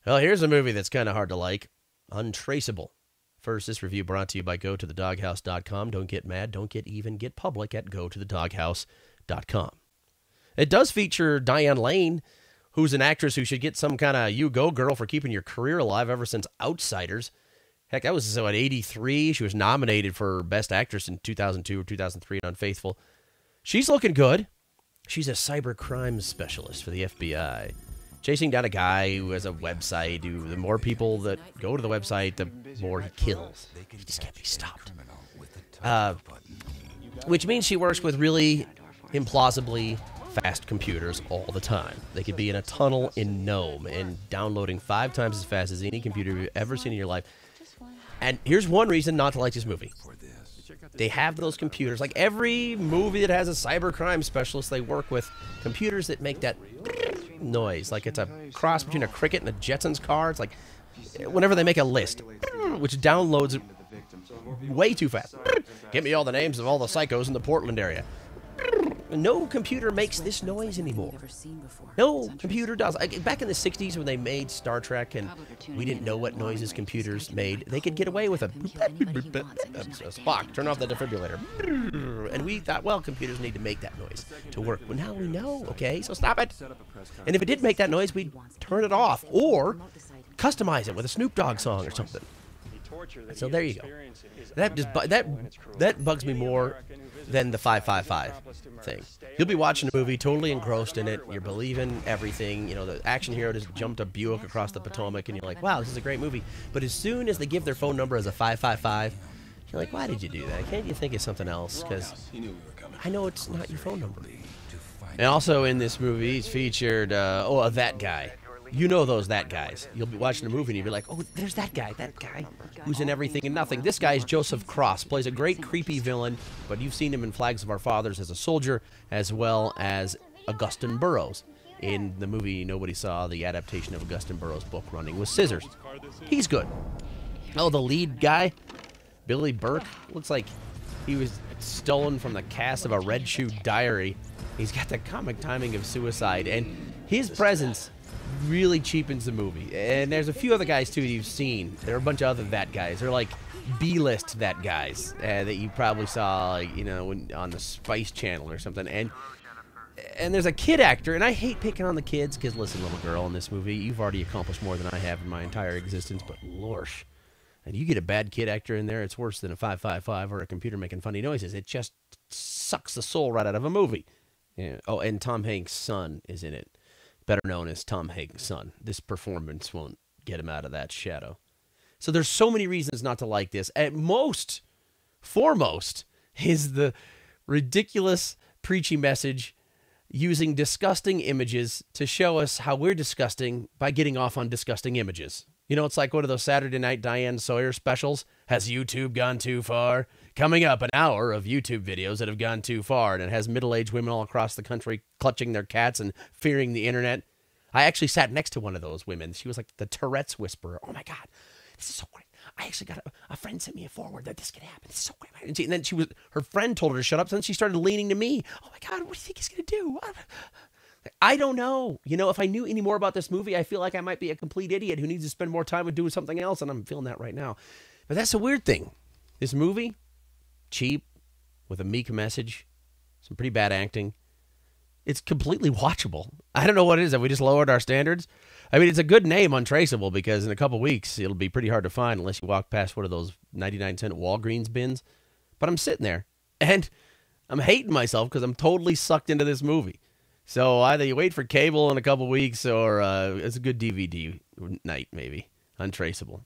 Well, here's a movie that's kind of hard to like. Untraceable. First, this review brought to you by GoToTheDoghouse.com. Don't get mad. Don't get public at GoToTheDoghouse.com. It does feature Diane Lane, who's an actress who should get some kind of you go girl for keeping your career alive ever since Outsiders. Heck, that was at 83. She was nominated for Best Actress in 2002 or 2003 in Unfaithful. She's looking good. She's a cybercrime specialist for the FBI. Chasing down a guy who has a website. The more people that go to the website, the more he kills. He just can't be stopped. Which means she works with really implausibly fast computers all the time. They could be in a tunnel in Nome and downloading 5 times as fast as any computer you've ever seen in your life. And here's one reason not to like this movie. They have those computers. Like every movie that has a cybercrime specialist, they work with computers that make that noise. Like it's a cross between a cricket and a Jetsons car. It's like whenever they make a list, which downloads way too fast. Give me all the names of all the psychos in the Portland area. No computer makes this noise anymore. No computer does. Back in the 60s when they made Star Trek and we didn't know what noises computers made, they could get away with a Spock, turn off the defibrillator. And we thought, well, computers need to make that noise to work. Well, now we know, okay, so stop it. And if it did make that noise, we'd turn it off or customize it with a Snoop Dogg song or something. So there you go. That bugs me more than the 555 thing. You'll be watching a movie, totally engrossed in it. You're believing everything. You know, the action hero just jumped a Buick across the Potomac, and you're like, wow, this is a great movie. But as soon as they give their phone number as a 555, you're like, why did you do that? Can't you think of something else? Because I know it's not your phone number. And also in this movie, he's featured, that guy. You know that guys. You'll be watching a movie and you'll be like, oh, there's that guy who's in Everything and Nothing. This guy is Joseph Cross, plays a great creepy villain, but you've seen him in Flags of Our Fathers as a soldier, as well as Augustin Burroughs in the movie nobody saw, the adaptation of Augustin Burroughs' book Running with Scissors. He's good. Oh, the lead guy, Billy Burke, looks like he was stolen from the cast of a Red Shoe Diary. He's got the comic timing of suicide, and his presence really cheapens the movie. And there's a few other guys too that you've seen. There are a bunch of other that guys. They're like B-list that guys that you probably saw, on the Spice Channel or something. And there's a kid actor, and I hate picking on the kids because, listen, little girl, in this movie, you've already accomplished more than I have in my entire existence. But lorsh, and you get a bad kid actor in there, it's worse than a 555 or a computer making funny noises. It just sucks the soul right out of a movie. Yeah. Oh, and Tom Hanks' son is in it. Better known as Tom Hanks' son. This performance won't get him out of that shadow. So there's so many reasons not to like this. At foremost, is the ridiculous preachy message using disgusting images to show us how we're disgusting by getting off on disgusting images. You know, it's like one of those Saturday Night Diane Sawyer specials. Has YouTube gone too far? Coming up, an hour of YouTube videos that have gone too far, and it has middle-aged women all across the country clutching their cats and fearing the internet. I actually sat next to one of those women. She was like the Tourette's whisperer. Oh my God, this is so great. I actually got a friend sent me a forward that this could happen. This is so great. And then her friend told her to shut up, so then she started leaning to me. Oh my God, what do you think he's going to do? I don't know. You know, if I knew any more about this movie, I feel like I might be a complete idiot who needs to spend more time with doing something else, and I'm feeling that right now. But that's a weird thing. This movie, cheap, with a meek message, some pretty bad acting. It's completely watchable. I don't know what it is. Have we just lowered our standards? I mean, it's a good name, Untraceable, because in a couple weeks, it'll be pretty hard to find unless you walk past one of those 99-cent Walgreens bins. But I'm sitting there, and I'm hating myself because I'm totally sucked into this movie. So either you wait for cable in a couple weeks or it's a good DVD night, maybe. Untraceable.